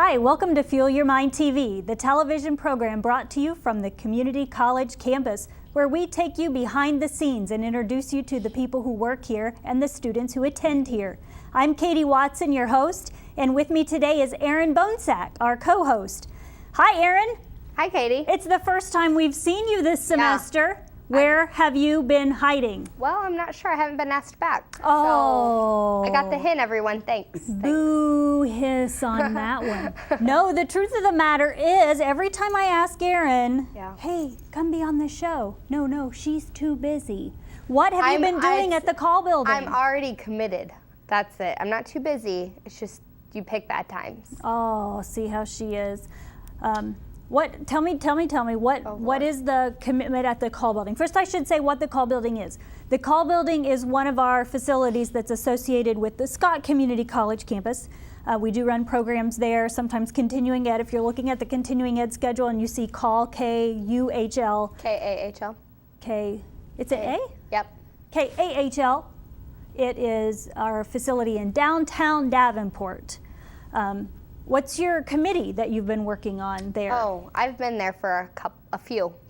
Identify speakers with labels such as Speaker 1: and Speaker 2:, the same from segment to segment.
Speaker 1: Hi, welcome to Fuel Your Mind TV, the television program brought to you from the Community College campus, where we take you behind the scenes and introduce you to the people who work here and the students who attend here. I'm Katie Watson, your host, and with me today is Erin Bonesack, our co-host. Hi, Erin.
Speaker 2: Hi, Katie.
Speaker 1: It's the first time we've seen you this semester. Yeah. Where have you been hiding?
Speaker 2: Well, I'm not sure. I haven't been asked back.
Speaker 1: Oh.
Speaker 2: So I got the hint, everyone. Thanks.
Speaker 1: Boo hiss on that one. No, the truth of the matter is, every time I ask Erin, hey, come be on the show. No, she's too busy. What have you been doing at the Call building?
Speaker 2: I'm already committed. That's it. I'm not too busy. It's just you pick bad times.
Speaker 1: Oh, see how she is. Tell me, what is the commitment at the Call building? First, I should say what the Call building is. The Call building is one of our facilities that's associated with the Scott Community College campus. We do run programs there, sometimes continuing ed. If you're looking at the continuing ed schedule and you see Call, K-U-H-L.
Speaker 2: K-A-H-L.
Speaker 1: It's an A?
Speaker 2: Yep.
Speaker 1: K-A-H-L. It is our facility in downtown Davenport. What's your committee that you've been working on there?
Speaker 2: Oh, I've been there for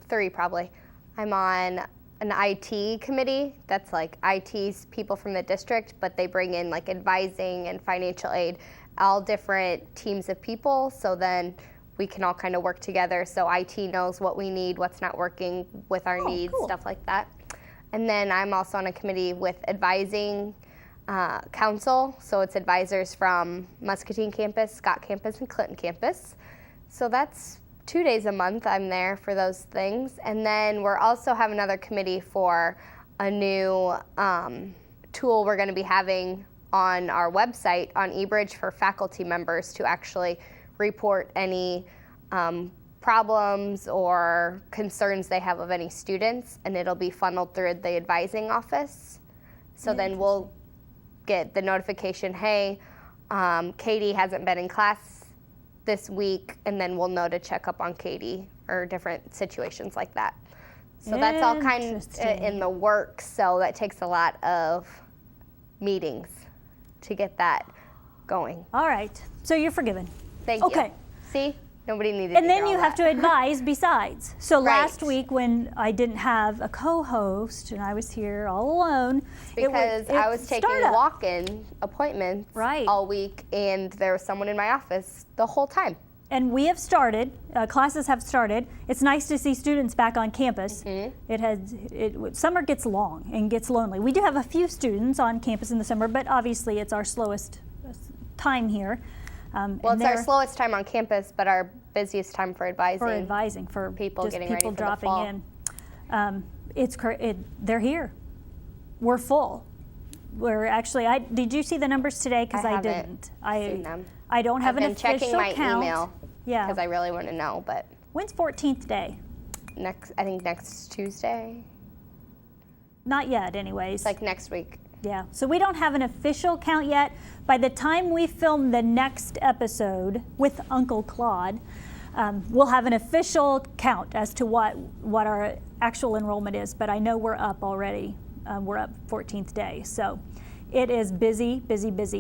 Speaker 2: three probably. I'm on an IT committee that's like IT's people from the district, but they bring in like advising and financial aid, all different teams of people, so then we can all kind of work together so IT knows what we need, what's not working with our needs, cool. Stuff like that. And then I'm also on a committee with advising council, so it's advisors from Muscatine campus, Scott campus, and Clinton campus. So that's 2 days a month I'm there for those things. And then we're also have another committee for a new tool we're going to be having on our website on eBridge for faculty members to actually report any problems or concerns they have of any students, and it'll be funneled through the advising office. So then we'll get the notification, hey, Katie hasn't been in class this week, and then we'll know to check up on Katie or different situations like that. So that's all kind of in the works, so that takes a lot of meetings to get that going.
Speaker 1: All right, so you're forgiven.
Speaker 2: Thank you.
Speaker 1: Okay.
Speaker 2: See? Nobody needed
Speaker 1: and then you have to advise besides. So last
Speaker 2: Right.
Speaker 1: week when I didn't have a co-host and I was here all alone,
Speaker 2: because I was taking walk-in appointments all week, and there was someone in my office the whole time.
Speaker 1: And we have started, classes have started. It's nice to see students back on campus. Mm-hmm. Summer gets long and gets lonely. We do have a few students on campus in the summer, but obviously it's our slowest time here.
Speaker 2: Well, it's our slowest time on campus, but our busiest time for advising.
Speaker 1: For
Speaker 2: people
Speaker 1: just
Speaker 2: getting
Speaker 1: people
Speaker 2: ready for
Speaker 1: dropping
Speaker 2: the fall.
Speaker 1: in. They're here. We're full. We're actually. Did you see the numbers today? Because I didn't.
Speaker 2: Seen them.
Speaker 1: I don't have an official count.
Speaker 2: I've been checking my email.
Speaker 1: Yeah.
Speaker 2: Because I really want to know, but.
Speaker 1: When's 14th day?
Speaker 2: I think next Tuesday.
Speaker 1: Not yet, anyways.
Speaker 2: It's like next week.
Speaker 1: Yeah, so we don't have an official count yet. By the time we film the next episode with Uncle Claude, we'll have an official count as to what our actual enrollment is, but I know we're up already. We're up 14th day, so it is busy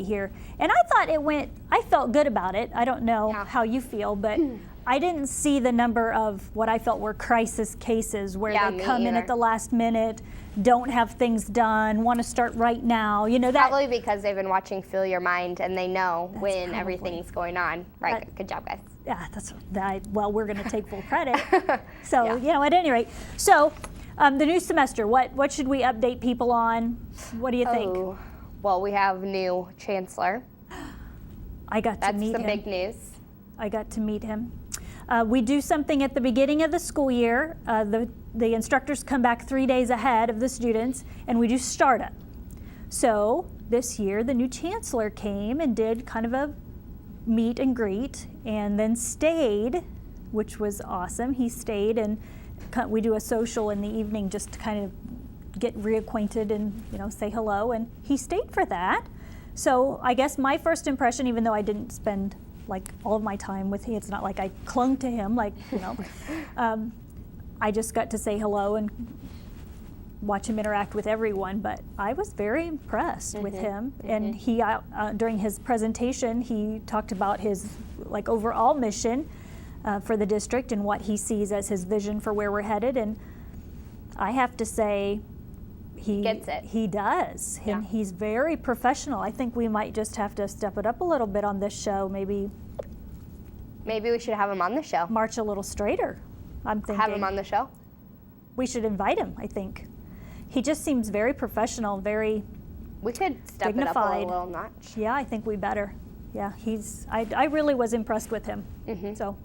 Speaker 1: here. And I felt good about it. I don't know how you feel, but I didn't see the number of what I felt were crisis cases where they come in at the last minute, don't have things done, want to start right now. You know that.
Speaker 2: Probably because they've been watching Fuel Your Mind and they know when everything's going on. Right. Good job, guys.
Speaker 1: Yeah, well, we're going to take full credit. So, at any rate. So, the new semester, what should we update people on? What do you think?
Speaker 2: Well, we have new chancellor.
Speaker 1: I got to meet him.
Speaker 2: That's the big news.
Speaker 1: I got to meet him. We do something at the beginning of the school year. The instructors come back 3 days ahead of the students, and we do startup. So this year, the new chancellor came and did kind of a meet and greet, and then stayed, which was awesome. He stayed, and we do a social in the evening just to kind of get reacquainted and say hello, and he stayed for that. So I guess my first impression, even though I didn't spend all of my time with him, it's not like I clung to him, I just got to say hello and watch him interact with everyone, but I was very impressed with him. And he, during his presentation, he talked about his like overall mission for the district and what he sees as his vision for where we're headed. And I have to say, he
Speaker 2: gets it.
Speaker 1: He does.
Speaker 2: Yeah.
Speaker 1: And he's very professional. I think we might just have to step it up a little bit on this show. Maybe
Speaker 2: we should have him on the show.
Speaker 1: march a little straighter. I'm thinking.
Speaker 2: Have him on the show.
Speaker 1: We should invite him, I think. He just seems very professional, very
Speaker 2: We could step
Speaker 1: dignified.
Speaker 2: it up a little notch.
Speaker 1: Yeah, I think we better. Yeah, I really was impressed with him. So,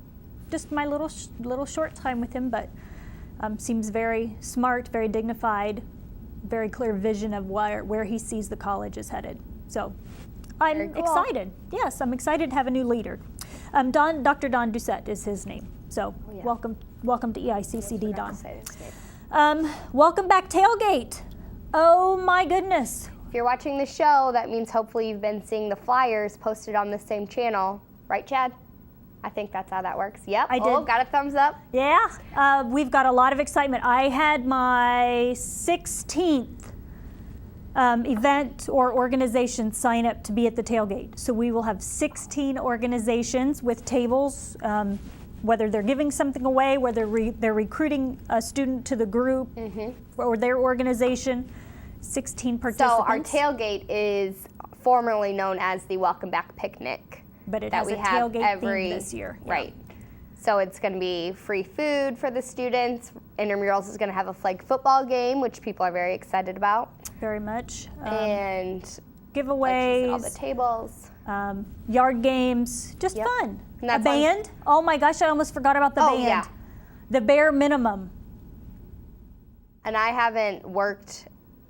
Speaker 1: just my little short time with him, but seems very smart, very dignified, very clear vision of where he sees the college is headed. So, I'm
Speaker 2: Very cool.
Speaker 1: excited. Yes, I'm excited to have a new leader. Dr. Don Doucette is his name. So,
Speaker 2: yeah.
Speaker 1: welcome to EICCD,
Speaker 2: Forgot
Speaker 1: Don.
Speaker 2: to say his name.
Speaker 1: Welcome back, Tailgate. Oh my goodness.
Speaker 2: If you're watching the show, that means hopefully you've been seeing the flyers posted on the same channel. Right, Chad? I think that's how that works. Yep.
Speaker 1: I
Speaker 2: Oh,
Speaker 1: did.
Speaker 2: got a thumbs up.
Speaker 1: Yeah, we've got a lot of excitement. I had my 16th event or organization sign up to be at the tailgate. So we will have 16 organizations with tables, whether they're giving something away, whether they're recruiting a student to the group or their organization. 16
Speaker 2: So
Speaker 1: participants.
Speaker 2: our tailgate is formerly known as the Welcome Back Picnic.
Speaker 1: But it
Speaker 2: that
Speaker 1: has
Speaker 2: we
Speaker 1: a
Speaker 2: have
Speaker 1: tailgate
Speaker 2: every
Speaker 1: theme this year. Yeah.
Speaker 2: Right. So it's going to be free food for the students. Intramurals is going to have a flag football game, which people are very excited about.
Speaker 1: Very much.
Speaker 2: And
Speaker 1: Giveaways.
Speaker 2: all the tables.
Speaker 1: Yard games, just
Speaker 2: Yep.
Speaker 1: fun.
Speaker 2: And
Speaker 1: A
Speaker 2: that's
Speaker 1: band. Oh my gosh, I almost forgot about the
Speaker 2: Oh,
Speaker 1: band.
Speaker 2: yeah.
Speaker 1: The bare minimum.
Speaker 2: And I haven't worked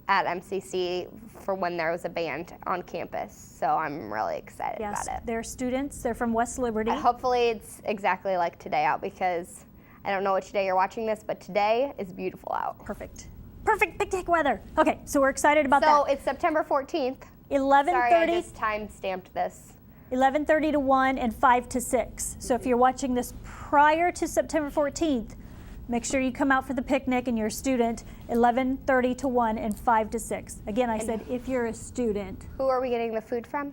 Speaker 2: at MCC for when there was a band on campus, so I'm really excited
Speaker 1: Yes,
Speaker 2: about it.
Speaker 1: they're students. They're from West Liberty.
Speaker 2: Hopefully it's exactly like today out, because I don't know which day you're watching this, but today is beautiful out.
Speaker 1: Perfect. Perfect picnic weather. Okay, so we're excited about
Speaker 2: So
Speaker 1: that.
Speaker 2: it's September 14th.
Speaker 1: 11:30.
Speaker 2: Sorry, I just time stamped this.
Speaker 1: 11:30 to 1 and 5 to 6. So if you're watching this prior to September 14th, make sure you come out for the picnic and you're a student, 11:30 to 1 and 5 to 6. Again, I said if you're a student.
Speaker 2: Who are we getting the food from?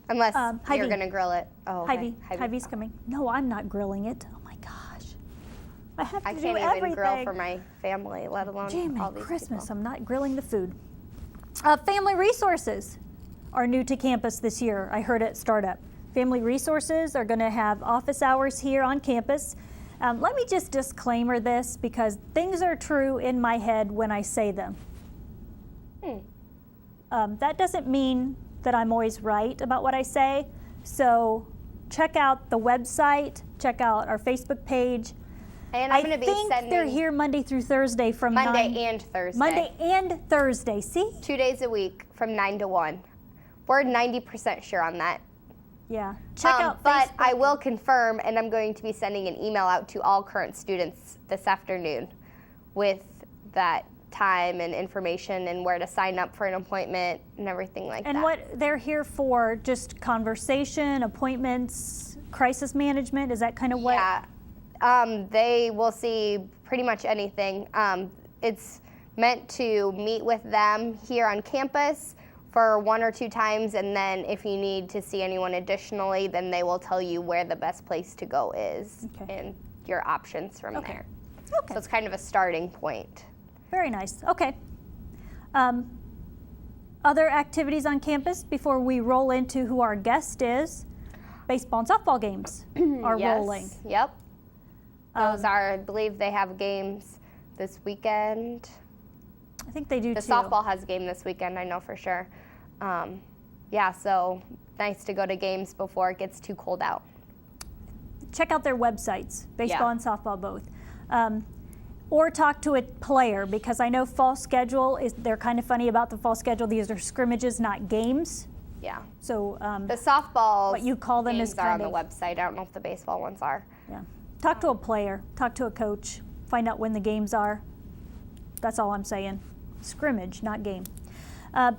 Speaker 2: Unless
Speaker 1: Hy-Vee.
Speaker 2: you're going to grill it. Oh, okay.
Speaker 1: Hy-Vee. Hy-Vee's coming. No, I'm not grilling it. Oh my gosh. I have to
Speaker 2: I
Speaker 1: do
Speaker 2: can't even
Speaker 1: everything.
Speaker 2: grill for my family, let alone
Speaker 1: Jamie,
Speaker 2: all these
Speaker 1: Christmas,
Speaker 2: people.
Speaker 1: I'm not grilling the food. Family resources are new to campus this year. I heard at startup. Family resources are going to have office hours here on campus. Let me just disclaimer this, because things are true in my head when I say them. That doesn't mean that I'm always right about what I say. So check out the website, check out our Facebook page.
Speaker 2: And I'm
Speaker 1: I
Speaker 2: going to be
Speaker 1: think
Speaker 2: sending
Speaker 1: they're here Monday through Thursday from
Speaker 2: Monday
Speaker 1: 9.
Speaker 2: and Thursday.
Speaker 1: Monday and Thursday, see?
Speaker 2: 2 days a week from 9 to 1. We're 90% sure on that.
Speaker 1: Yeah. Check out
Speaker 2: But
Speaker 1: Facebook.
Speaker 2: I will confirm, and I'm going to be sending an email out to all current students this afternoon with that time and information and where to sign up for an appointment and everything like that.
Speaker 1: And what they're here for, just conversation, appointments, crisis management, is that kind of what?
Speaker 2: Yeah. They will see pretty much anything. It's meant to meet with them here on campus for 1 or 2 times, and then if you need to see anyone additionally, then they will tell you where the best place to go is and your options from there.
Speaker 1: Okay.
Speaker 2: So it's kind of a starting point.
Speaker 1: Very nice. Okay. Other activities on campus before we roll into who our guest is. Baseball and softball games are rolling.
Speaker 2: Yep. Those are, I believe they have games this weekend.
Speaker 1: I think they do
Speaker 2: The
Speaker 1: too.
Speaker 2: softball has a game this weekend, I know for sure. Yeah, so nice to go to games before it gets too cold out.
Speaker 1: Check out their websites, baseball
Speaker 2: Yeah.
Speaker 1: and softball both. Or talk to a player, because I know fall schedule they're kind of funny about the fall schedule. These are scrimmages, not games.
Speaker 2: Yeah.
Speaker 1: So
Speaker 2: The softball
Speaker 1: what you call them
Speaker 2: games
Speaker 1: is
Speaker 2: are on
Speaker 1: kind
Speaker 2: the
Speaker 1: of-
Speaker 2: website. I don't know if the baseball ones are.
Speaker 1: yeah, talk to a player, talk to a coach, find out when the games are. That's all I'm saying. Scrimmage, not game.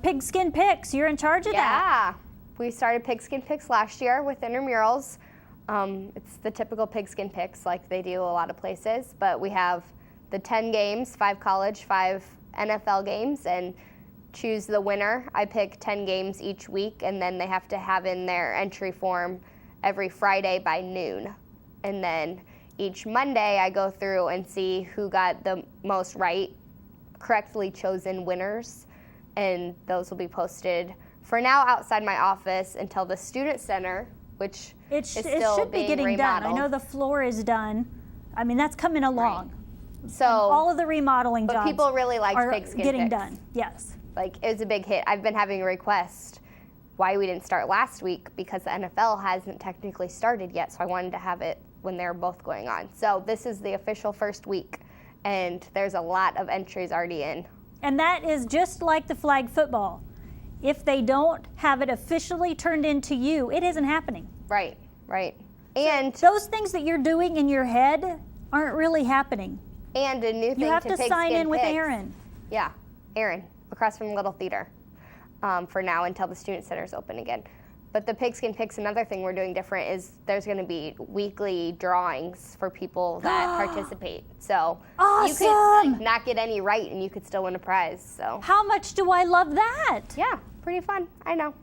Speaker 1: Pigskin Picks, you're in charge of that.
Speaker 2: Yeah. We started Pigskin Picks last year with intramurals. It's the typical Pigskin Picks like they do a lot of places, but we have the 10 games, 5 college, 5 NFL games and choose the winner. I pick 10 games each week, and then they have to have in their entry form every Friday by noon. And then each Monday I go through and see who got the most correctly chosen winners, and those will be posted for now outside my office until the student center, which
Speaker 1: It
Speaker 2: is still
Speaker 1: should be
Speaker 2: being
Speaker 1: getting done. I
Speaker 2: remodeled.
Speaker 1: know the floor is done. I mean, that's coming along.
Speaker 2: So
Speaker 1: All of the remodeling
Speaker 2: but
Speaker 1: jobs
Speaker 2: people really liked
Speaker 1: are
Speaker 2: pigskin
Speaker 1: getting
Speaker 2: picks.
Speaker 1: done. Yes.
Speaker 2: Like, it was a big hit. I've been having a request why we didn't start last week, because the NFL hasn't technically started yet, so I wanted to have it when they're both going on. So this is the official first week, and there's a lot of entries already in.
Speaker 1: And that is just like the flag football. If they don't have it officially turned into you, it isn't happening.
Speaker 2: Right, right. And
Speaker 1: Those things that you're doing in your head aren't really happening.
Speaker 2: a new thing
Speaker 1: You have
Speaker 2: to
Speaker 1: to
Speaker 2: Pigskin
Speaker 1: sign in with
Speaker 2: Picks.
Speaker 1: Aaron.
Speaker 2: Yeah, Aaron, across from Little Theater, for now until the student center's open again. But the Pigskin Picks, another thing we're doing different is there's going to be weekly drawings for people that participate. So you could
Speaker 1: Awesome!
Speaker 2: not get any right, and you could still win a prize. So
Speaker 1: How much do I love that?
Speaker 2: yeah, pretty fun. I know.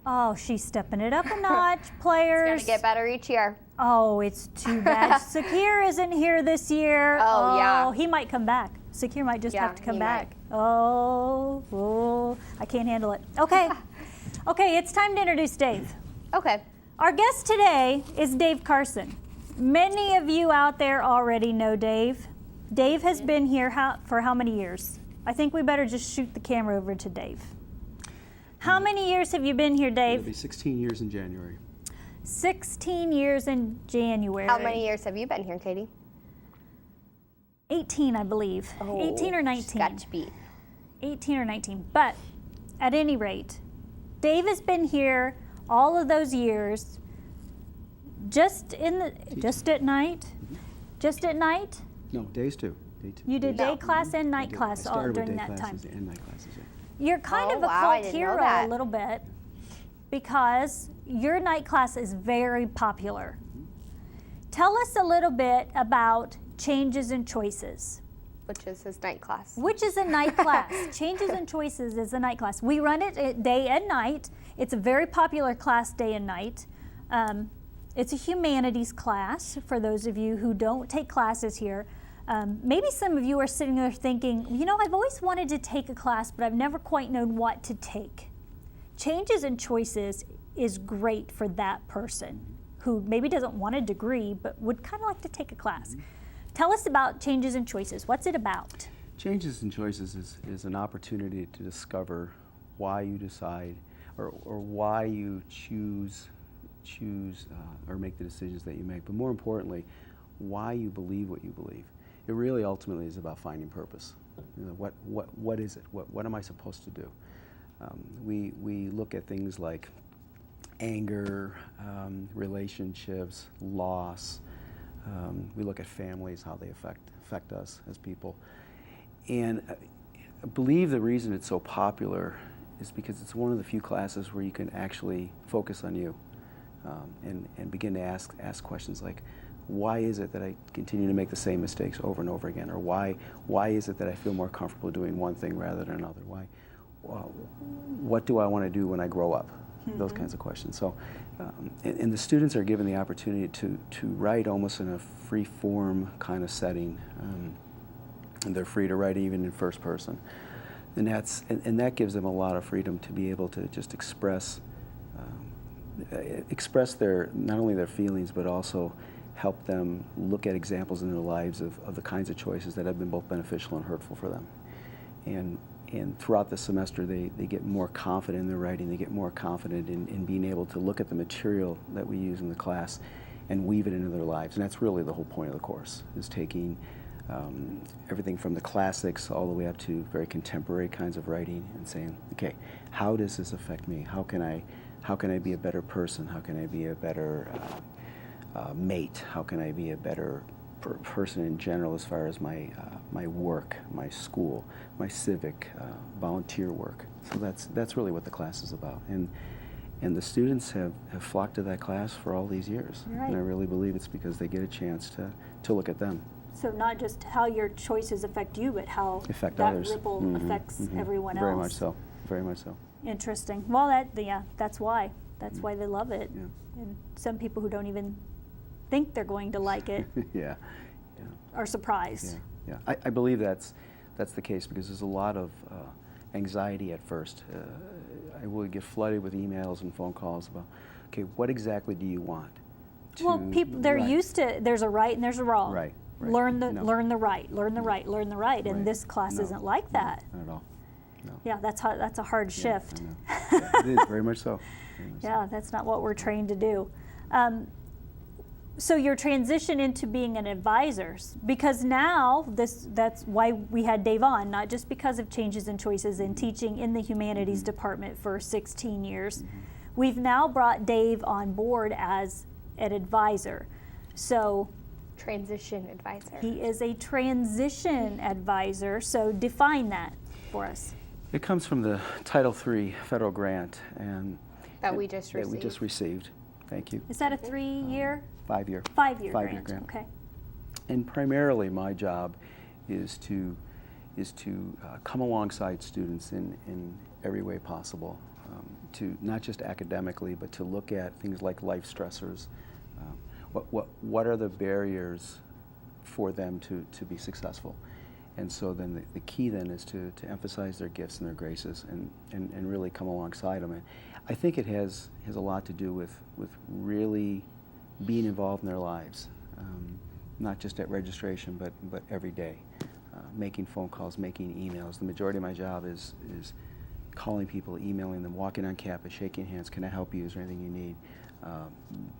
Speaker 1: Oh, she's stepping it up a notch, players.
Speaker 2: It's going to get better each year.
Speaker 1: Oh, it's too bad Sakir isn't here this year.
Speaker 2: Oh, yeah.
Speaker 1: He might come back. Sakir might just
Speaker 2: Yeah,
Speaker 1: have to come
Speaker 2: he
Speaker 1: back. Oh, I can't handle it. Okay. Okay, it's time to introduce Dave.
Speaker 2: Okay.
Speaker 1: Our guest today is Dave Carson. Many of you out there already know Dave. Dave has been here for how many years? I think we better just shoot the camera over to Dave. How many years have you been here,
Speaker 3: It'll
Speaker 1: Dave?
Speaker 3: be 16 years in January.
Speaker 1: 16 years in January.
Speaker 2: How many years have you been here, Katie?
Speaker 1: 18, I believe. 18 or 19.
Speaker 2: She's got you beat.
Speaker 1: 18 or 19. But at any rate, Dave has been here all of those years. Just at night. Just at night.
Speaker 3: No, days too. Day two.
Speaker 1: You did
Speaker 3: Days.
Speaker 1: day class and
Speaker 3: I
Speaker 1: night
Speaker 3: did.
Speaker 1: class
Speaker 3: I
Speaker 1: all
Speaker 3: started with
Speaker 1: during
Speaker 3: day
Speaker 1: that time.
Speaker 3: classes and night classes. Yeah.
Speaker 1: You're kind
Speaker 2: Oh,
Speaker 1: of a
Speaker 2: wow, I
Speaker 1: cult
Speaker 2: didn't know
Speaker 1: hero
Speaker 2: that.
Speaker 1: a little bit because your night class is very popular. Tell us a little bit about Changes and Choices,
Speaker 2: Which is his night class.
Speaker 1: which is a night class. Changes and Choices is a night class. We run it day and night. It's a very popular class, day and night. It's a humanities class for those of you who don't take classes here. Maybe some of you are sitting there thinking, you know, I've always wanted to take a class, but I've never quite known what to take. Changes and Choices is great for that person who maybe doesn't want a degree, but would kind of like to take a class. Tell us about Changes and Choices. What's it about?
Speaker 3: Changes and Choices is an opportunity to discover why you decide or why you choose or make the decisions that you make, but more importantly, why you believe what you believe. It really ultimately is about finding purpose. You know, what is it? What am I supposed to do? We look at things like anger, relationships, loss. We look at families, how they affect us as people. And I believe the reason it's so popular is because it's one of the few classes where you can actually focus on you and begin to ask questions like, why is it that I continue to make the same mistakes over and over again? Or why is it that I feel more comfortable doing one thing rather than another? What do I want to do when I grow up? Those kinds of questions. So, and the students are given the opportunity to write almost in a free form kind of setting. And they're free to write even in first person. And that gives them a lot of freedom to be able to just express their, not only their feelings, but also help them look at examples in their lives of the kinds of choices that have been both beneficial and hurtful for them. And throughout the semester, they get more confident in their writing. They get more confident in being able to look at the material that we use in the class and weave it into their lives. And that's really the whole point of the course, is taking everything from the classics all the way up to very contemporary kinds of writing and saying, okay, how does this affect me? How can I be a better person? How can I be a better mate? How can I be a better person in general as far as my work, my school, my civic, volunteer work? So that's really what the class is about. And the students have flocked to that class for all these years.
Speaker 1: Right.
Speaker 3: And I really believe it's because they get a chance to look at them.
Speaker 1: So not just how your choices affect you, but how
Speaker 3: Affect
Speaker 1: that
Speaker 3: others.
Speaker 1: ripple affects everyone else.
Speaker 3: Very much so. Very much so.
Speaker 1: Interesting. Well, that's why. That's why they love it.
Speaker 3: Yeah.
Speaker 1: And some people who don't even think they're going to like it
Speaker 3: Yeah.
Speaker 1: are surprised.
Speaker 3: Yeah. I believe that's the case because there's a lot of anxiety at first. I will get flooded with emails and phone calls about, okay, what exactly do you want?
Speaker 1: Well, people, they're
Speaker 3: Right.
Speaker 1: used to, there's a right and there's a wrong.
Speaker 3: Right. Right.
Speaker 1: Learn the
Speaker 3: No.
Speaker 1: learn the right, learn the right, learn the right. And
Speaker 3: Right.
Speaker 1: this class
Speaker 3: No.
Speaker 1: isn't like that.
Speaker 3: Not at all. No.
Speaker 1: Yeah, that's a hard
Speaker 3: Yeah,
Speaker 1: shift.
Speaker 3: I know. Yeah, it is very much so. Very much so.
Speaker 1: Yeah, that's not what we're trained to do. So your transition into being an advisor, because now that's why we had Dave on, not just because of changes and choices in teaching in the humanities department for 16 years. We've now brought Dave on board as an advisor. So
Speaker 2: Transition advisor.
Speaker 1: he is a transition advisor. So define that for us.
Speaker 3: It comes from the Title III federal grant and
Speaker 2: That we just
Speaker 3: that we
Speaker 2: received.
Speaker 3: just received. Thank you.
Speaker 1: Is that a 3-year?
Speaker 3: 5-year.
Speaker 1: 5-year
Speaker 3: Five-year
Speaker 1: grant. Okay.
Speaker 3: And primarily, my job is to come alongside students in every way possible, to not just academically, but to look at things like life stressors. What are the barriers for them to be successful? And so then the key then is to emphasize their gifts and their graces and really come alongside them. And I think it has a lot to do with really being involved in their lives, not just at registration, but every day, making phone calls, making emails. The majority of my job is calling people, emailing them, walking on campus, shaking hands. Can I help you? Is there anything you need?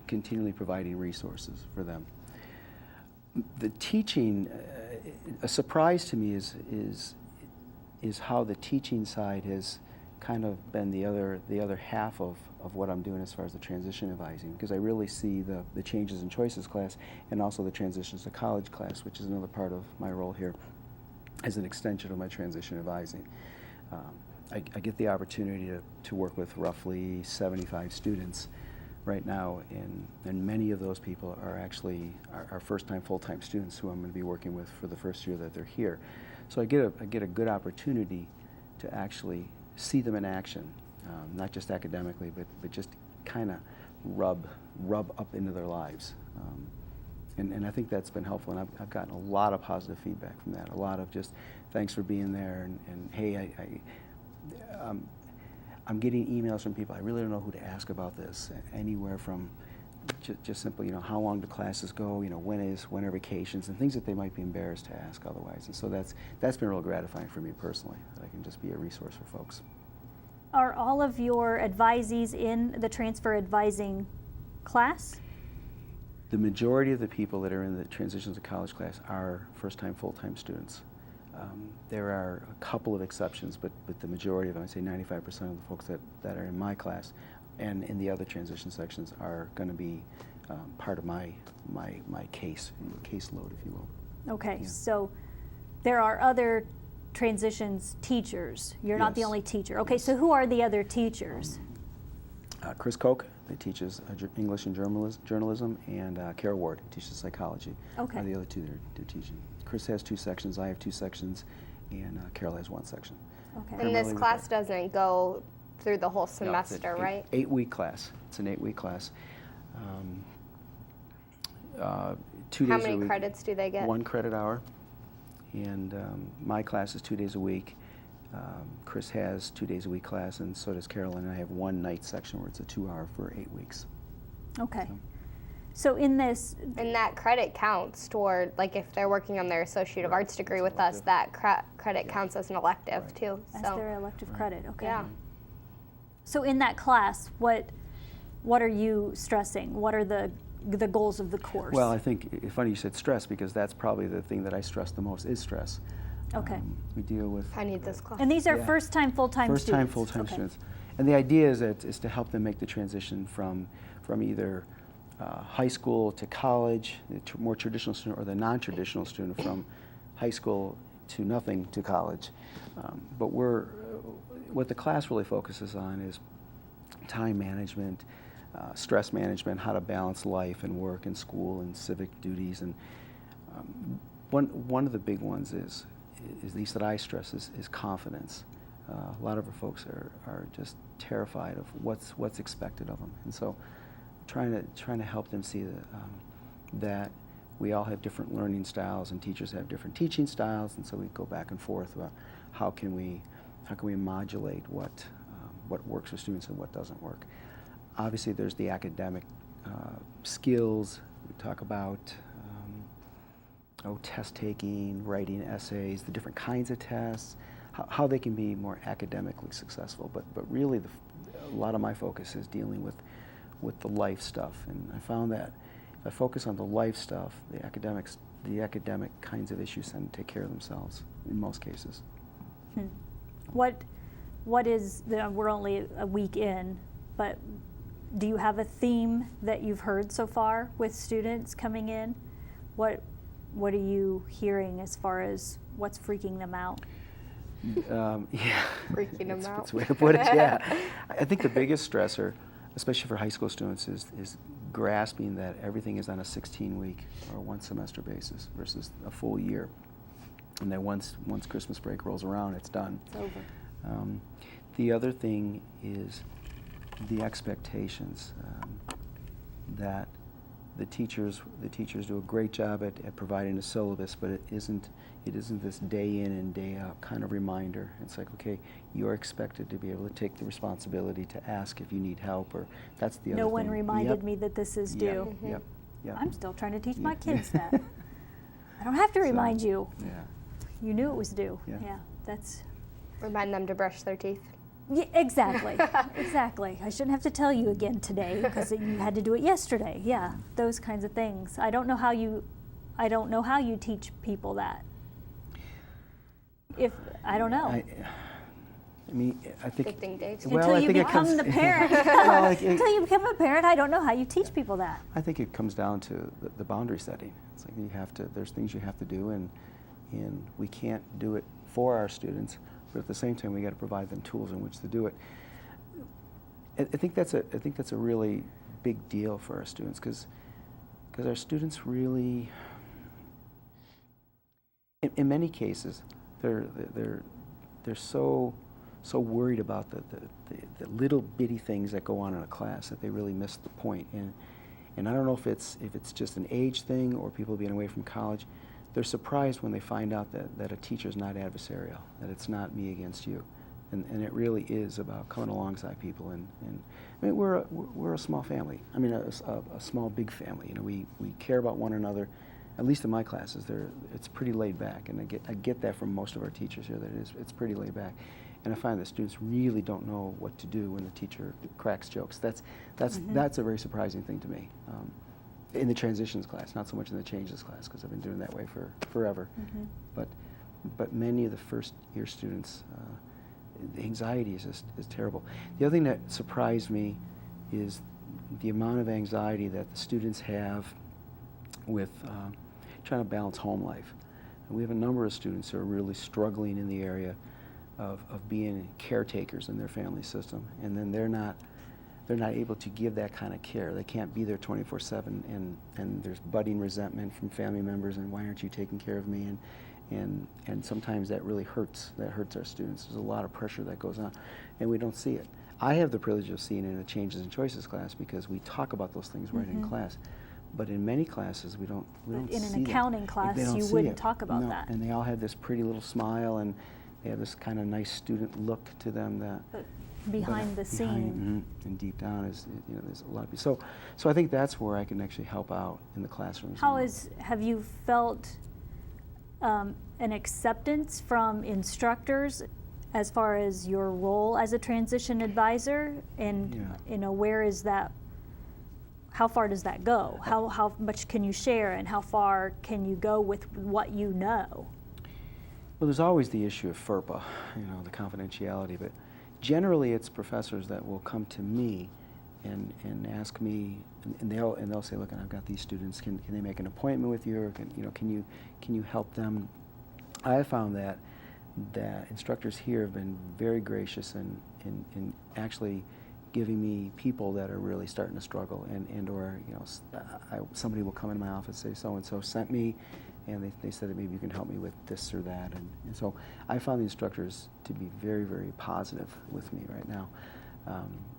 Speaker 3: Continually providing resources for them. The teaching, a surprise to me is how the teaching side has kind of been the other half of what I'm doing as far as the transition advising, because I really see the changes and choices class and also the transitions to college class, which is another part of my role here as an extension of my transition advising. I get the opportunity to work with roughly 75 students right now, and many of those people are actually our first-time full-time students who I'm going to be working with for the first year that they're here. So I get a good opportunity to actually see them in action, not just academically, but just kind of rub up into their lives. And I think that's been helpful, and I've gotten a lot of positive feedback from that, a lot of just thanks for being there, and hey, I'm getting emails from people, I really don't know who to ask about this, anywhere from just simply, how long do classes go, when are vacations, and things that they might be embarrassed to ask otherwise. And so that's been real gratifying for me personally, that I can just be a resource for folks.
Speaker 1: Are all of your advisees in the transfer advising class?
Speaker 3: The majority of the people that are in the transitions to college class are first-time, full-time students. There are a couple of exceptions, but the majority of them, I'd say 95% of the folks that are in my class and in the other transition sections are going to be part of my caseload, if you will.
Speaker 1: Okay,
Speaker 3: Yeah.
Speaker 1: so there are other transitions teachers. You're not the
Speaker 3: Yes.
Speaker 1: only teacher. Okay,
Speaker 3: Yes.
Speaker 1: so who are the other teachers?
Speaker 3: Chris Koch, who teaches English and journalism, and Carol Ward, who teaches psychology.
Speaker 1: Okay.
Speaker 3: Are the other two they're teaching. Chris has 2 sections, I have 2 sections, and Carol has 1 section.
Speaker 1: Okay.
Speaker 2: And
Speaker 3: Primarily
Speaker 2: this
Speaker 3: with
Speaker 2: class
Speaker 3: that.
Speaker 2: doesn't go through the whole
Speaker 3: No, it's
Speaker 2: semester,
Speaker 3: an
Speaker 2: right?
Speaker 3: 8-week class. It's an 8-week class. 2 days
Speaker 2: How
Speaker 3: a
Speaker 2: many
Speaker 3: week.
Speaker 2: credits do they get?
Speaker 3: 1 credit hour. And my class is 2 days a week. Chris has 2 days a week class, and so does Carolyn. And I have 1 night section where it's a 2-hour for 8 weeks.
Speaker 1: Okay.
Speaker 3: So-
Speaker 1: So in this,
Speaker 2: And that credit counts toward, like, if they're working on their Associate of
Speaker 3: Right,
Speaker 2: Arts degree
Speaker 3: it's
Speaker 2: with us,
Speaker 3: elective.
Speaker 2: that credit
Speaker 3: Yeah.
Speaker 2: counts as an elective
Speaker 3: Right.
Speaker 2: too.
Speaker 1: as
Speaker 2: So
Speaker 1: their elective
Speaker 3: Right.
Speaker 1: credit, okay.
Speaker 2: yeah,
Speaker 1: So in that class, what are you stressing? What are the goals of the course?
Speaker 3: Well, I think it's funny you said stress, because that's probably the thing that I stress the most is stress.
Speaker 1: Okay.
Speaker 3: We deal with
Speaker 2: I need this class.
Speaker 1: And these are
Speaker 3: Yeah.
Speaker 1: first-time, full-time students?
Speaker 3: first-time, full-time
Speaker 1: Okay.
Speaker 3: students. And the idea is to help them make the transition from either high school to college, the more traditional student, or the non-traditional student from high school to nothing to college. But what the class really focuses on is time management, stress management, how to balance life and work and school and civic duties. And One of the big ones is at least that I stress, is confidence. A lot of our folks are just terrified of what's expected of them, and so trying to help them see that we all have different learning styles and teachers have different teaching styles, and so we go back and forth about how can we modulate what works for students and what doesn't work. Obviously, there's the academic skills. We talk about test taking, writing essays, the different kinds of tests, how they can be more academically successful. But really, a lot of my focus is dealing with the life stuff. And I found that if I focus on the life stuff, the academic kinds of issues tend to take care of themselves in most cases.
Speaker 1: What is we're only a week in, but do you have a theme that you've heard so far with students coming in? What are you hearing as far as what's freaking them out?
Speaker 3: Yeah,
Speaker 2: Freaking them out.
Speaker 3: That's the way to put it. Yeah, I think the biggest stressor, especially for high school students, is grasping that everything is on a 16-week or one semester basis versus a full year, and that once Christmas break rolls around, it's done.
Speaker 1: It's over.
Speaker 3: The other thing is the expectations that the teachers do a great job at providing a syllabus, but it isn't this day in and day out kind of reminder. It's like, okay, you're expected to be able to take the responsibility to ask if you need help, or that's the other thing.
Speaker 1: No one reminded me that this is due.
Speaker 3: Yep.
Speaker 1: I'm still trying to teach my kids that. I don't have to remind you.
Speaker 3: Yeah.
Speaker 1: You knew it was due.
Speaker 3: Yeah.
Speaker 1: That's.
Speaker 2: Remind them to brush their teeth.
Speaker 1: Yeah, exactly. Exactly. I shouldn't have to tell you again today because you had to do it yesterday. Yeah, those kinds of things. I don't know how you teach people that. I don't know.
Speaker 3: I mean, I think.
Speaker 2: Good thing, Dave.
Speaker 1: Until you become the parent. Until you become a parent, I don't know how you teach people that.
Speaker 3: I think it comes down to the boundary setting. It's like there's things you have to do, and we can't do it for our students, but at the same time, we got to provide them tools in which to do it. I think that's a really big deal for our students, because our students really, in many cases, they're so worried about the little bitty things that go on in a class that they really miss the point. And I don't know if it's just an age thing or people being away from college. They're surprised when they find out that a teacher's not adversarial, that it's not me against you, and it really is about coming alongside people. And I mean, we're a small family. I mean, a small big family. You know, we care about one another. At least in my classes, it's pretty laid back, and I get that from most of our teachers here. That it's pretty laid back, and I find that students really don't know what to do when the teacher cracks jokes. That's a very surprising thing to me. In the transitions class, not so much in the changes class, because I've been doing that way for forever. But many of the first year students, the anxiety is terrible. The other thing that surprised me is the amount of anxiety that the students have with trying to balance home life. And we have a number of students who are really struggling in the area of being caretakers in their family system, and then they're not able to give that kind of care. They can't be there 24/7, and there's budding resentment from family members, and why aren't you taking care of me? And sometimes that really hurts. That hurts our students. There's a lot of pressure that goes on, and we don't see it. I have the privilege of seeing it in the Changes and Choices class because we talk about those things right in class. But in many classes, we don't see
Speaker 1: in an accounting class, you wouldn't talk about that.
Speaker 3: And they all have this pretty little smile, and they have this kind of nice student look to them that.
Speaker 1: But behind the scene.
Speaker 3: And deep down is, there's a lot of people. So I think that's where I can actually help out in the classrooms.
Speaker 1: Have you felt an acceptance from instructors as far as your role as a transition advisor? And where is that? How far does that go? How much can you share, and how far can you go with what you know?
Speaker 3: Well, there's always the issue of FERPA, the confidentiality, but generally it's professors that will come to me and ask me, and they'll say, look, I've got these students, can they make an appointment with you, or can you help them? I have found that instructors here have been very gracious in actually giving me people that are really starting to struggle, or somebody will come into my office and say, so and so sent me, and they said that maybe you can help me with this or that, and so I found the instructors to be very, very positive with me right now,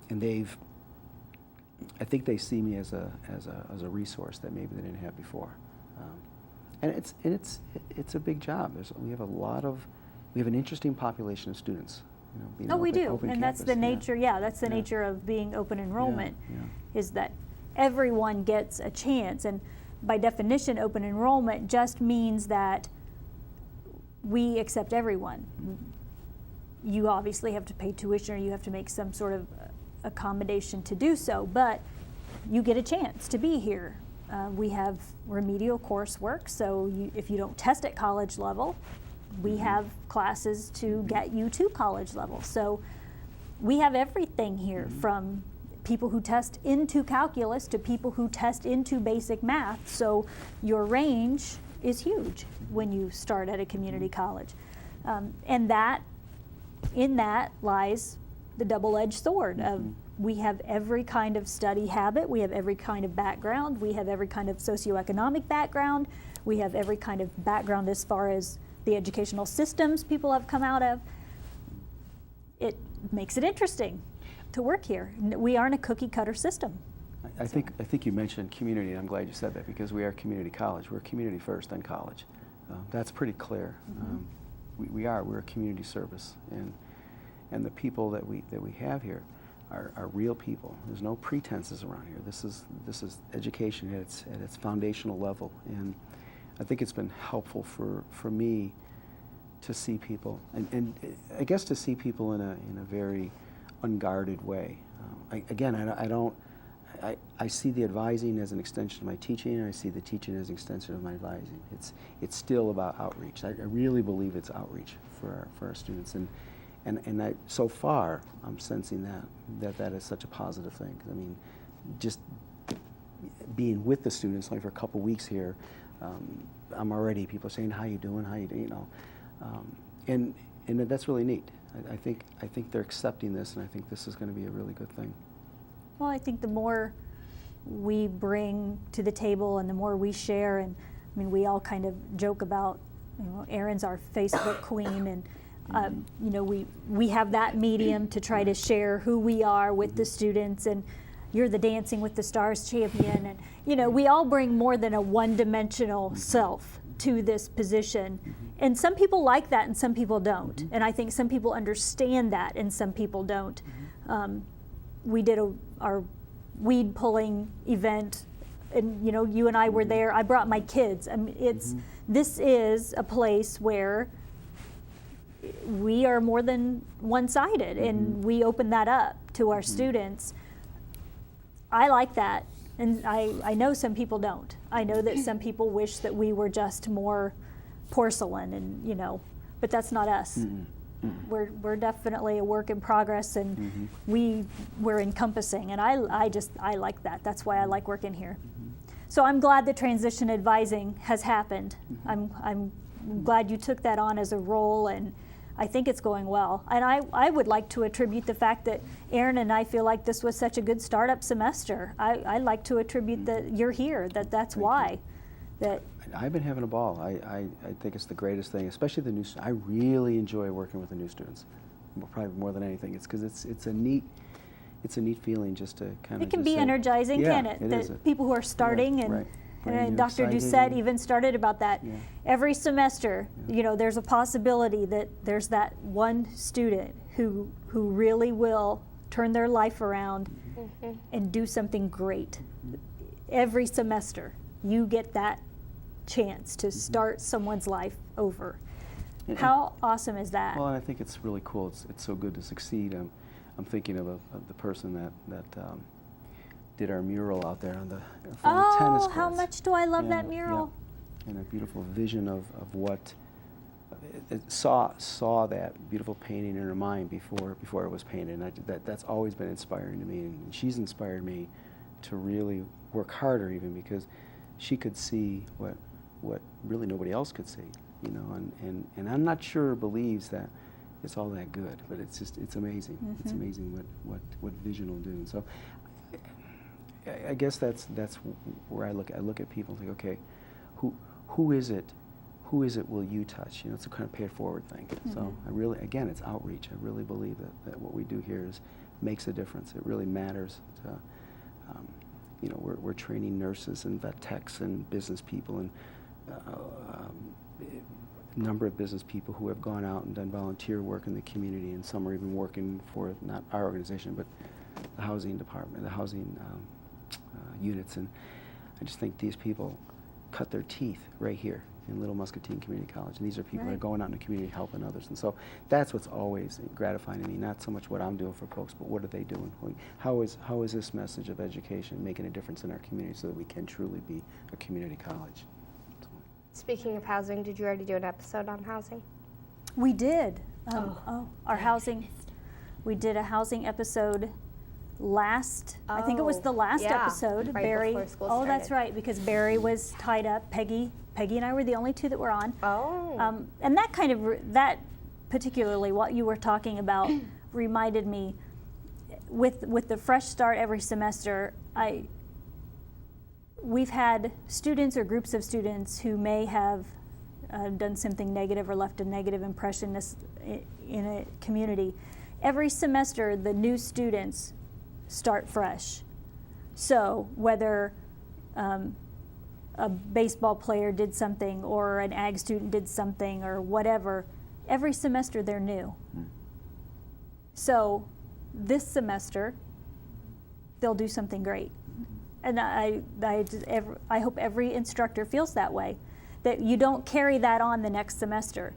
Speaker 3: and I think they see me as a resource that maybe they didn't have before, and it's a big job. We have an interesting population of students. You know, being
Speaker 1: we do,
Speaker 3: open
Speaker 1: and
Speaker 3: campus.
Speaker 1: that's the nature. Yeah, that's the
Speaker 3: Yeah.
Speaker 1: nature of being open enrollment,
Speaker 3: Yeah.
Speaker 1: is that everyone gets a chance. And by definition, open enrollment just means that we accept everyone. You obviously have to pay tuition, or you have to make some sort of accommodation to do so, but you get a chance to be here. We have remedial coursework, so if you don't test at college level, we have classes to get you to college level. So we have everything here, from people who test into calculus to people who test into basic math. So your range is huge when you start at a community college. And in that lies the double-edged sword of we have every kind of study habit, we have every kind of background, we have every kind of socioeconomic background, we have every kind of background as far as the educational systems people have come out of. It makes it interesting to work here. We aren't a cookie-cutter system.
Speaker 3: I think you mentioned community, and I'm glad you said that, because we are community college. We're community first, then college. That's pretty clear. We're a community service, and the people that we have here are real people. There's no pretenses around here. This is education at its foundational level, and I think it's been helpful for me to see people, and I guess to see people in a very unguarded way. I see the advising as an extension of my teaching, and I see the teaching as an extension of my advising. It's still about outreach. I really believe it's outreach for our students, and so far I'm sensing that is such a positive thing. I mean, just being with the students only for a couple weeks here, I'm already, people are saying, how you doing, you know, and that's really neat. I think they're accepting this, and I think this is going to be a really good thing.
Speaker 1: Well, I think the more we bring to the table and the more we share, and I mean, we all kind of joke about, you know, Erin's our Facebook queen, and you know, we have that medium to try to share who we are with the students, and you're the Dancing with the Stars champion, and you know, we all bring more than a one-dimensional self to this position, and some people like that and some people don't, and I think some people understand that and some people don't. We did our weed pulling event, and you know, you and I were there. I brought my kids. I mean, this is a place where we are more than one-sided, and we open that up to our students. I like that, and I know some people don't. I know that some people wish that we were just more porcelain, and you know, but that's not us. We're definitely a work in progress, and we're encompassing, and I like that. That's why I like working here. So I'm glad the transition advising has happened. I'm glad you took that on as a role, and I think it's going well. And I would like to attribute the fact that Erin and I feel like this was such a good startup semester. I like to attribute that you're here, that's why. That
Speaker 3: I've been having a ball. I think it's the greatest thing, especially the new students. I really enjoy working with the new students, probably more than anything. It's because it's a neat feeling just to kind of.
Speaker 1: it can be energizing,
Speaker 3: yeah,
Speaker 1: can it? That people who are starting, and,
Speaker 3: right.
Speaker 1: and Dr. Doucette even started about that.
Speaker 3: Yeah.
Speaker 1: Every semester, you know, there's a possibility that there's that one student who really will turn their life around and do something great. Every semester, you get that chance to start someone's life over. How awesome is that?
Speaker 3: Well, and I think it's really cool. It's so good to succeed. I'm thinking of the person that did our mural out there on the tennis courts.
Speaker 1: How much do I love that mural.
Speaker 3: Yeah. And a beautiful vision of what it saw that beautiful painting in her mind before it was painted. And that's always been inspiring to me, and she's inspired me to really work harder, even because she could see what really nobody else could see, you know, and I'm not sure believes that it's all that good, but it's amazing. It's amazing what vision will do. And so I guess that's where I look at people and think, okay, who is it will you touch? You know, it's a kind of pay it forward thing. So I really, again, it's outreach. I really believe that what we do here makes a difference. It really matters. You know, we're training nurses and vet techs and business people and a number of business people who have gone out and done volunteer work in the community, and some are even working for not our organization but the housing department, the housing units. And I just think these people cut their teeth right here in Little Muscatine Community College, and these are people that are going out in the community helping others. And so that's what's always gratifying to me, not so much what I'm doing for folks, but what are they doing? How is this message of education making a difference in our community so that we can truly be a community college?
Speaker 2: Speaking of housing, did you already do an episode on housing?
Speaker 1: We did. Our housing. We did a housing episode last. I think it was the last episode.
Speaker 2: Right
Speaker 1: Barry.
Speaker 2: before school
Speaker 1: Oh, that's
Speaker 2: started.
Speaker 1: right, because Barry was tied up. Peggy and I were the only two that were on.
Speaker 2: Oh.
Speaker 1: And that kind of that particularly what you were talking about reminded me with the fresh start every semester. We've had students or groups of students who may have done something negative or left a negative impression in a community. Every semester, the new students start fresh. So whether a baseball player did something or an ag student did something or whatever, every semester they're new. So this semester, they'll do something great. And I hope every instructor feels that way, that you don't carry that on the next semester,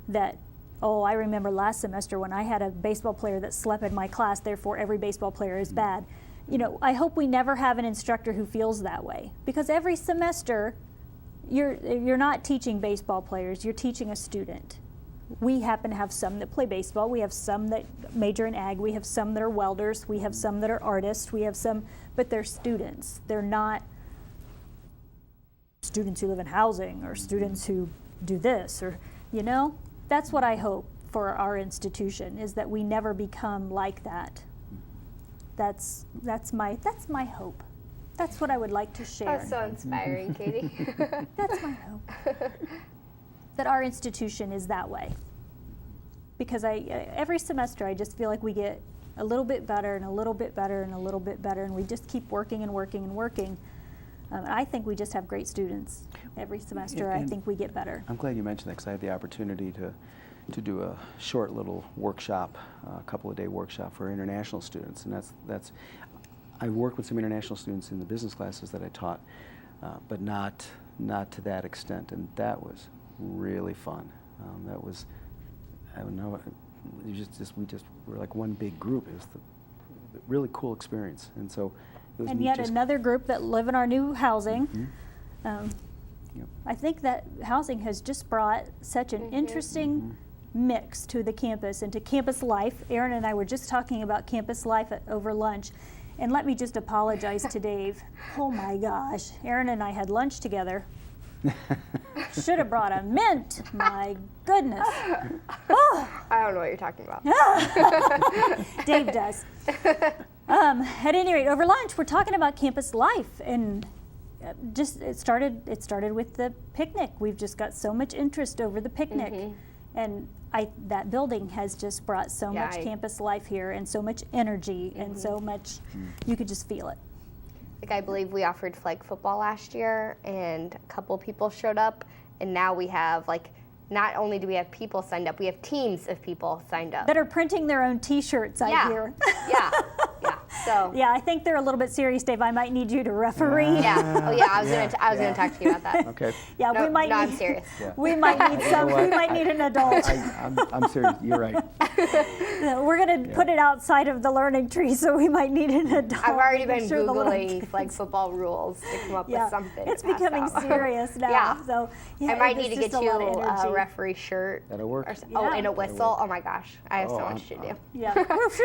Speaker 1: that, oh, I remember last semester when I had a baseball player that slept in my class, therefore every baseball player is bad. You know, I hope we never have an instructor who feels that way, because every semester you're not teaching baseball players, you're teaching a student. We happen to have some that play baseball, we have some that major in ag, we have some that are welders, we have some that are artists, we have some, but they're students. They're not students who live in housing or students who do this, or, you know, that's what I hope for our institution, is that we never become like that. That's my hope. That's what I would like to share.
Speaker 2: That's so inspiring, Katie.
Speaker 1: That's my hope. That our institution is that way. Because every semester I just feel like we get a little bit better and a little bit better and a little bit better, and we just keep working and working and working. I think we just have great students every semester. I think we get better.
Speaker 3: I'm glad you mentioned that, because I had the opportunity to do a short little workshop, a couple of day workshop for international students, and that's I worked with some international students in the business classes that I taught, but not to that extent, and that was really fun. That was, I don't know, we were like one big group. It was the really cool experience, and so it was
Speaker 1: And
Speaker 3: neat
Speaker 1: yet
Speaker 3: just
Speaker 1: another group that live in our new housing.
Speaker 3: Yep.
Speaker 1: I think that housing has just brought such an interesting mix to the campus and to campus life. Aaron and I were just talking about campus life over lunch. And let me just apologize to Dave. Oh my gosh, Aaron and I had lunch together. Should have brought a mint, my goodness. Oh.
Speaker 2: I don't know what you're talking about.
Speaker 1: Dave does. At any rate, over lunch, we're talking about campus life, and just it started with the picnic. We've just got so much interest over the picnic, and that building has just brought so much campus life here, and so much energy, and so much, you could just feel it.
Speaker 2: Like, I believe we offered flag football last year, and a couple people showed up, and now we have, like, not only do we have people signed up, we have teams of people signed up.
Speaker 1: That are printing their own T-shirts, I hear.
Speaker 2: Yeah. So.
Speaker 1: Yeah, I think they're a little bit serious, Dave. I might need you to referee.
Speaker 2: Yeah. Oh, yeah. I was gonna talk to you about that.
Speaker 3: Okay.
Speaker 1: Yeah,
Speaker 2: No,
Speaker 1: we might.
Speaker 2: no,
Speaker 1: need,
Speaker 2: I'm serious.
Speaker 3: Yeah.
Speaker 1: We might need some. We might need an adult.
Speaker 3: I'm serious. You're right.
Speaker 1: We're gonna put it outside of the learning tree, so we might need an adult.
Speaker 2: I've already been
Speaker 1: Make sure the little
Speaker 2: Googling
Speaker 1: kids-
Speaker 2: flag football rules to come up with something.
Speaker 1: It's
Speaker 2: to pass
Speaker 1: becoming
Speaker 2: out.
Speaker 1: serious now.
Speaker 2: Yeah.
Speaker 1: So
Speaker 2: I might
Speaker 1: it's
Speaker 2: need to get
Speaker 1: just
Speaker 2: you
Speaker 1: a lot of
Speaker 2: a
Speaker 1: energy.
Speaker 2: referee shirt.
Speaker 3: That'll work.
Speaker 2: Oh, and a
Speaker 3: That'll
Speaker 2: whistle.
Speaker 3: work.
Speaker 2: Oh my gosh, I have so much to do.
Speaker 1: Yeah,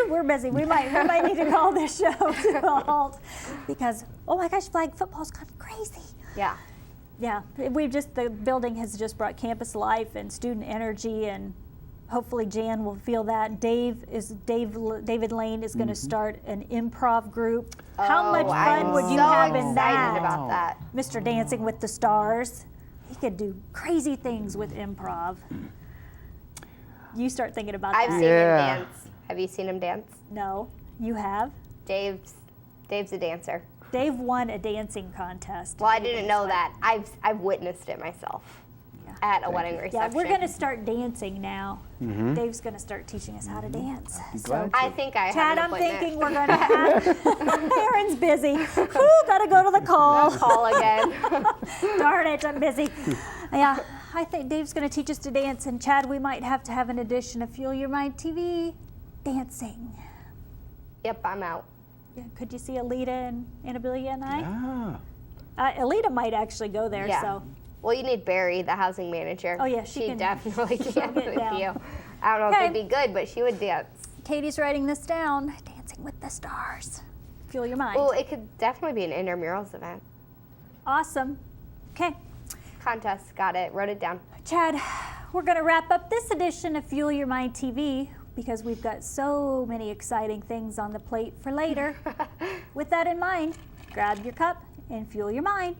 Speaker 1: we're busy. We might need to call this show to a halt because, oh my gosh, flag football's gone crazy.
Speaker 2: Yeah.
Speaker 1: Yeah, the building has just brought campus life and student energy, and hopefully Jan will feel that. David Lane is going to start an improv group. How much fun would you have in that?
Speaker 2: I'm excited about that.
Speaker 1: Mr. Dancing with the Stars. he could do crazy things with improv. You start thinking about
Speaker 2: I've
Speaker 1: that.
Speaker 2: seen him
Speaker 3: Yeah.
Speaker 2: dance. Have you seen him dance?
Speaker 1: No, you have?
Speaker 2: Dave's a dancer.
Speaker 1: Dave won a dancing contest.
Speaker 2: Well, I didn't know that. I've witnessed it myself
Speaker 1: Yeah.
Speaker 2: at a wedding
Speaker 1: Yeah,
Speaker 2: reception.
Speaker 1: we're going to start dancing now.
Speaker 3: Mhm.
Speaker 1: Dave's going to start teaching us how to dance.
Speaker 3: be
Speaker 1: So,
Speaker 3: glad
Speaker 2: I think I
Speaker 1: Chad,
Speaker 2: have
Speaker 1: I'm
Speaker 2: an appointment.
Speaker 1: thinking we're going to have. Aaron's busy. Whew, got to go to the call.
Speaker 2: Call again.
Speaker 1: Darn it, I'm busy. Yeah, I think Dave's going to teach us to dance, and Chad, we might have to have an edition of Fuel Your Mind TV dancing.
Speaker 2: Yep, I'm out.
Speaker 1: Yeah, could you see Alita and Annabilia and I?
Speaker 3: Yeah.
Speaker 1: Alita might actually go there,
Speaker 2: Yeah.
Speaker 1: so.
Speaker 2: Well, you need Barry, the housing manager.
Speaker 1: Oh, yeah, she can-
Speaker 2: definitely
Speaker 1: she'll
Speaker 2: can
Speaker 1: get
Speaker 2: with
Speaker 1: down.
Speaker 2: you. I don't know
Speaker 1: Okay.
Speaker 2: if it'd be good, but she would dance.
Speaker 1: Katie's writing this down. Dancing with the Stars. Fuel Your Mind.
Speaker 2: Well, it could definitely be an intramurals event.
Speaker 1: Awesome. Okay,
Speaker 2: Contest, got it. Wrote it down.
Speaker 1: Chad, we're going to wrap up this edition of Fuel Your Mind TV because we've got so many exciting things on the plate for later. With that in mind, grab your cup and fuel your mind.